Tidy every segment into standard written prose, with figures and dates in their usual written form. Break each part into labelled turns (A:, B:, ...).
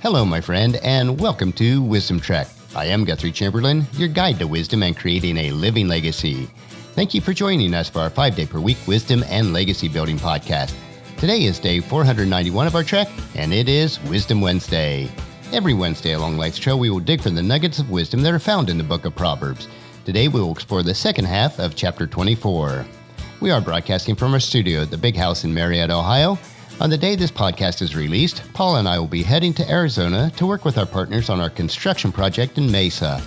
A: Hello, my friend, and welcome to Wisdom Trek. I am Guthrie Chamberlain, your guide to wisdom and creating a living legacy. Thank you for joining us for our 5-day-per-week Wisdom and Legacy Building podcast. Today is day 491 of our trek, and it is Wisdom Wednesday. Every Wednesday along Life's Trail, we will dig for the nuggets of wisdom that are found in the book of Proverbs. Today, we will explore the second half of chapter 24. We are broadcasting from our studio at the Big House in Marietta, Ohio. On the day this podcast is released, Paula and I will be heading to Arizona to work with our partners on our construction project in Mesa.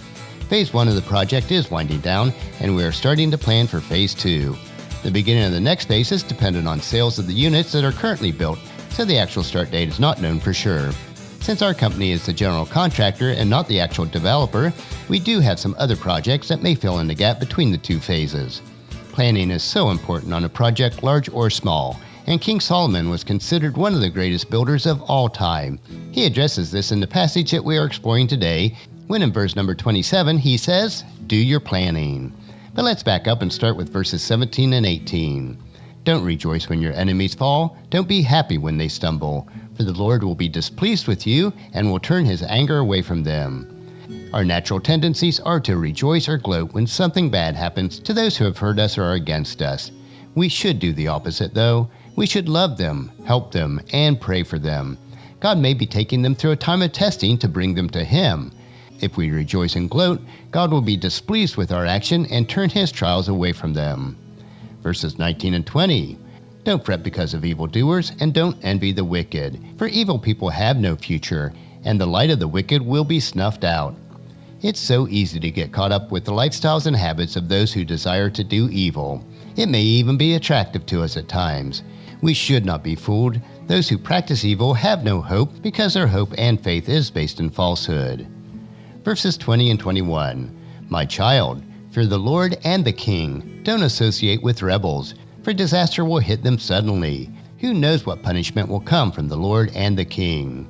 A: Phase I of the project is winding down, and we are starting to plan for Phase II. The beginning of the next phase is dependent on sales of the units that are currently built, so the actual start date is not known for sure. Since our company is the general contractor and not the actual developer, we do have some other projects that may fill in the gap between the two phases. Planning is so important on a project large or small, and King Solomon was considered one of the greatest builders of all time. He addresses this in the passage that we are exploring today, when in verse number 27 he says, "Do your planning." But let's back up and start with verses 17 and 18. "Don't rejoice when your enemies fall. Don't be happy when they stumble. For the Lord will be displeased with you and will turn his anger away from them." Our natural tendencies are to rejoice or gloat when something bad happens to those who have hurt us or are against us. We should do the opposite, though. We should love them, help them, and pray for them. God may be taking them through a time of testing to bring them to Him. If we rejoice and gloat, God will be displeased with our action and turn His trials away from them. Verses 19 and 20. "Don't fret because of evildoers, and don't envy the wicked, for evil people have no future, and the light of the wicked will be snuffed out." It's so easy to get caught up with the lifestyles and habits of those who desire to do evil. It may even be attractive to us at times. We should not be fooled. Those who practice evil have no hope because their hope and faith is based in falsehood. Verses 20 and 21. "My child, fear the Lord and the King. Don't associate with rebels, for disaster will hit them suddenly. Who knows what punishment will come from the Lord and the King?"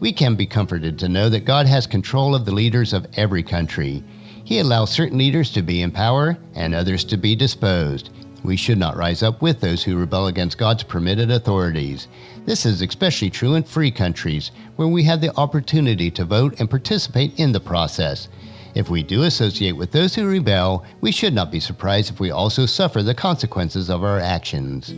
A: We can be comforted to know that God has control of the leaders of every country. He allows certain leaders to be in power and others to be disposed. We should not rise up with those who rebel against God's permitted authorities. This is especially true in free countries, where we have the opportunity to vote and participate in the process. If we do associate with those who rebel, we should not be surprised if we also suffer the consequences of our actions.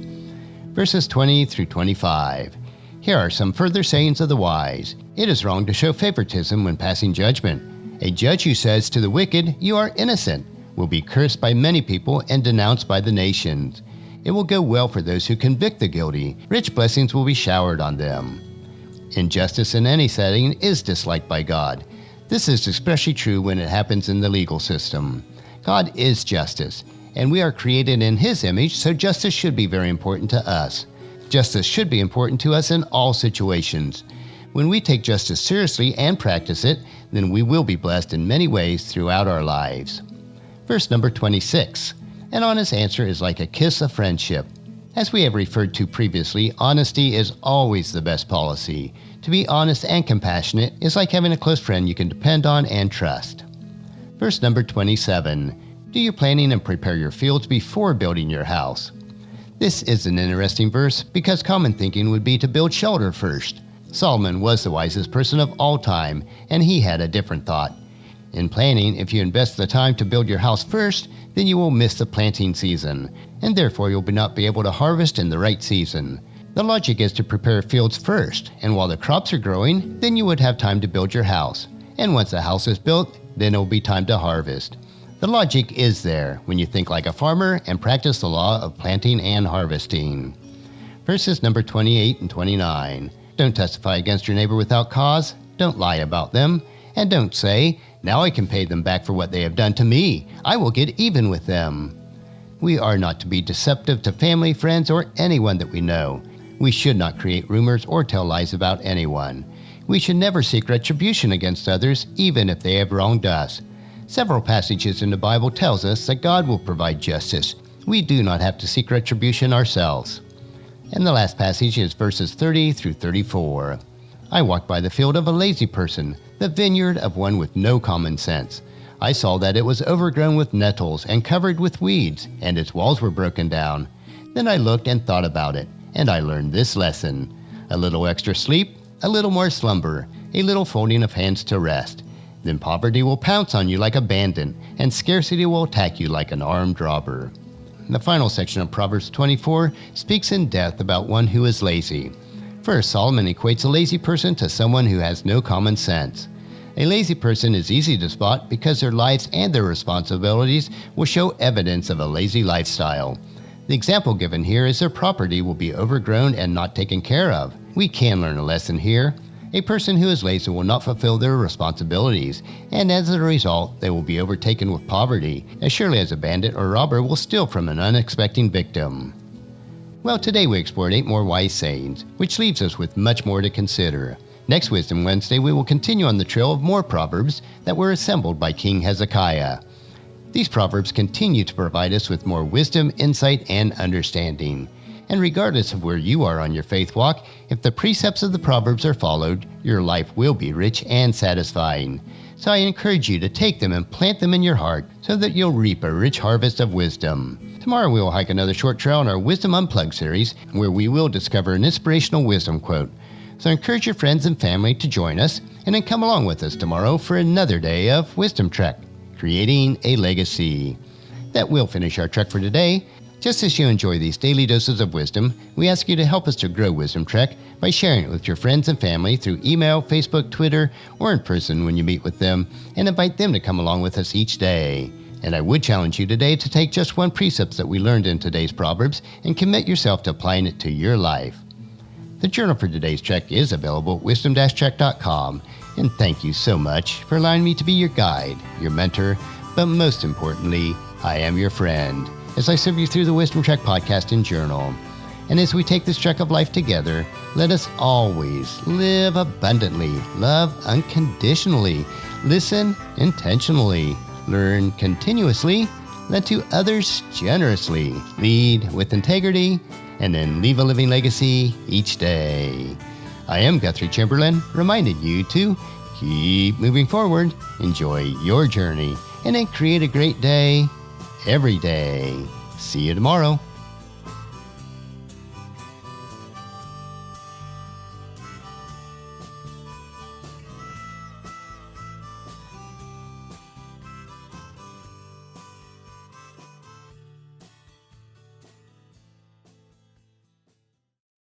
A: Verses 20 through 25. Here are some further sayings of the wise. "It is wrong to show favoritism when passing judgment. A judge who says to the wicked, 'You are innocent,' will be cursed by many people and denounced by the nations. It will go well for those who convict the guilty. Rich blessings will be showered on them." Injustice in any setting is disliked by God. This is especially true when it happens in the legal system. God is justice, and we are created in His image, so justice should be very important to us. Justice should be important to us in all situations. When we take justice seriously and practice it, then we will be blessed in many ways throughout our lives. Verse number 26. "An honest answer is like a kiss of friendship." As we have referred to previously, honesty is always the best policy. To be honest and compassionate is like having a close friend you can depend on and trust. Verse number 27. "Do your planning and prepare your fields before building your house." This is an interesting verse because common thinking would be to build shelter first. Solomon was the wisest person of all time, and he had a different thought. In planning, if you invest the time to build your house first, then you will miss the planting season, and therefore you'll not be able to harvest in the right season. The logic is to prepare fields first, and while the crops are growing, then you would have time to build your house. And once the house is built, then it will be time to harvest. The logic is there when you think like a farmer and practice the law of planting and harvesting. Verses number 28 and 29. "Don't testify against your neighbor without cause. Don't lie about them. And don't say, 'Now I can pay them back for what they have done to me. I will get even with them.'" We are not to be deceptive to family, friends, or anyone that we know. We should not create rumors or tell lies about anyone. We should never seek retribution against others, even if they have wronged us. Several passages in the Bible tells us that God will provide justice. We do not have to seek retribution ourselves. And the last passage is verses 30 through 34. "I walked by the field of a lazy person, the vineyard of one with no common sense. I saw that it was overgrown with nettles and covered with weeds, and its walls were broken down. Then I looked and thought about it, and I learned this lesson. A little extra sleep, a little more slumber, a little folding of hands to rest. Then poverty will pounce on you like a bandit, and scarcity will attack you like an armed robber. The final section of Proverbs 24 speaks in depth about one who is lazy. First, Solomon equates a lazy person to someone who has no common sense. A lazy person is easy to spot because their lives and their responsibilities will show evidence of a lazy lifestyle. The example given here is their property will be overgrown and not taken care of. We can learn a lesson here. A person who is lazy will not fulfill their responsibilities, and as a result, they will be overtaken with poverty, as surely as a bandit or robber will steal from an unexpected victim. Well, today we explored 8 more wise sayings, which leaves us with much more to consider. Next Wisdom Wednesday, we will continue on the trail of more proverbs that were assembled by King Hezekiah. These proverbs continue to provide us with more wisdom, insight, and understanding. And regardless of where you are on your faith walk, if the precepts of the Proverbs are followed, your life will be rich and satisfying. So I encourage you to take them and plant them in your heart so that you'll reap a rich harvest of wisdom. Tomorrow we will hike another short trail in our Wisdom Unplugged series, where we will discover an inspirational wisdom quote. So encourage your friends and family to join us, and then come along with us tomorrow for another day of Wisdom Trek, creating a legacy. That will finish our trek for today. Just as you enjoy these daily doses of wisdom, we ask you to help us to grow Wisdom Trek by sharing it with your friends and family through email, Facebook, Twitter, or in person when you meet with them, and invite them to come along with us each day. And I would challenge you today to take just one precept that we learned in today's Proverbs and commit yourself to applying it to your life. The journal for today's trek is available at wisdom-trek.com, and thank you so much for allowing me to be your guide, your mentor, but most importantly, I am your friend, as I serve you through the Wisdom Trek podcast and journal. And as we take this trek of life together, let us always live abundantly, love unconditionally, listen intentionally, learn continuously, lend to others generously, lead with integrity, and then leave a living legacy each day. I am Guthrie Chamberlain, reminding you to keep moving forward, enjoy your journey, and then create a great day every day. See you tomorrow.